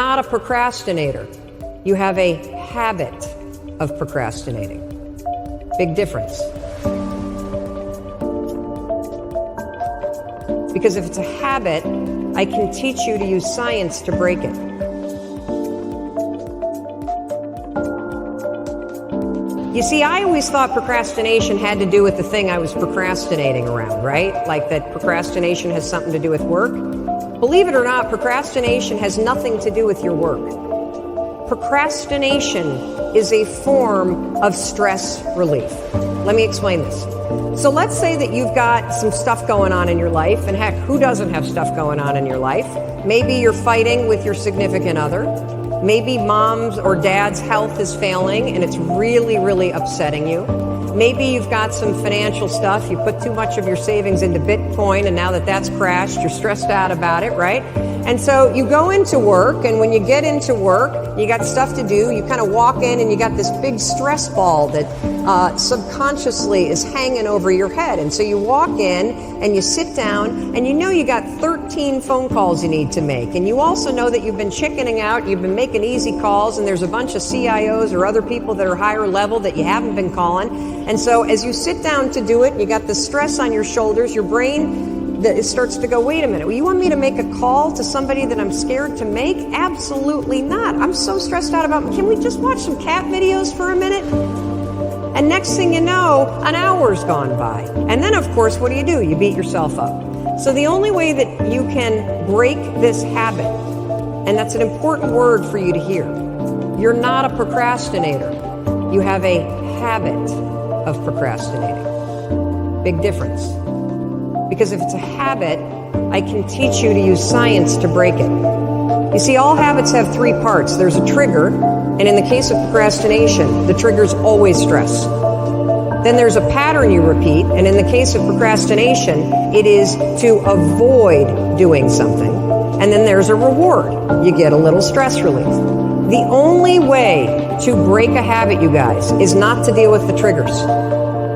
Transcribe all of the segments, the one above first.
not a procrastinator. You have a habit of procrastinating. Big difference. Because if it's a habit, I can teach you to use science to break it. You see, I always thought procrastination had to do with the thing I was procrastinating around, right? Like that procrastination has something to do with work. Believe it or not, procrastination has nothing to do with your work. Procrastination is a form of stress relief. Let me explain this. So let's say that you've got some stuff going on in your life, and heck, who doesn't have stuff going on in your life? Maybe you're fighting with your significant other. Maybe mom's or dad's health is failing and it's really, really upsetting you. Maybe you've got some financial stuff. You put too much of your savings into Bitcoin, and now that that's crashed, you're stressed out about it, right? And so you go into work, and when you get into work, you got stuff to do. You kind of walk in and you got this big stress ball that subconsciously is hanging over your head. And so you walk in and you sit down, and you know you got 13 phone calls you need to make. And you also know that you've been chickening out, you've been making easy calls, and there's a bunch of CIOs or other people that are higher level that you haven't been calling. And so as you sit down to do it, you got the stress on your shoulders, your brain it starts to go, wait a minute, well, you want me to make a call to somebody that I'm scared to make? Absolutely not. I'm so stressed out about, can we just watch some cat videos for a minute? And next thing you know, an hour's gone by. And then, of course, what do? You beat yourself up. So the only way that you can break this habit, and that's an important word for you to hear, you're not a procrastinator. You have a habit of procrastinating. Big difference. Because if it's a habit, I can teach you to use science to break it. You see, all habits have three parts. There's a trigger, and in the case of procrastination, the trigger's always stress. Then there's a pattern you repeat, and in the case of procrastination, it is to avoid doing something. And then there's a reward. You get a little stress relief. The only way to break a habit, you guys, is not to deal with the triggers.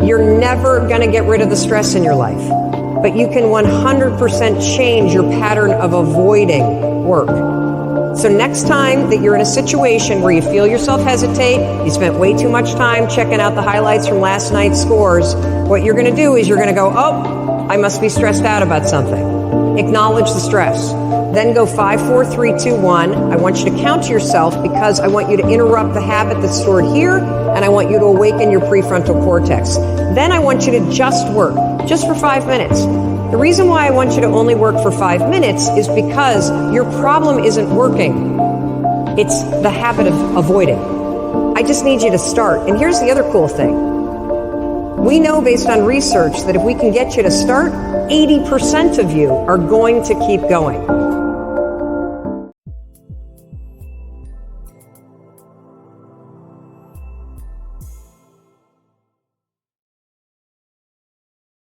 You're never going to get rid of the stress in your life, but you can 100% change your pattern of avoiding work. So next time that you're in a situation where you feel yourself hesitate, you spent way too much time checking out the highlights from last night's scores, what you're going to do is you're going to go, oh, I must be stressed out about something. Acknowledge the stress. Then go 5, 4, 3, 2, 1. I want you to count to yourself because I want you to interrupt the habit that's stored here, and I want you to awaken your prefrontal cortex. Then I want you to just work, just for 5 minutes. The reason why I want you to only work for 5 minutes is because your problem isn't working. It's the habit of avoiding. I just need you to start. And here's the other cool thing. We know based on research that if we can get you to start, 80% of you are going to keep going.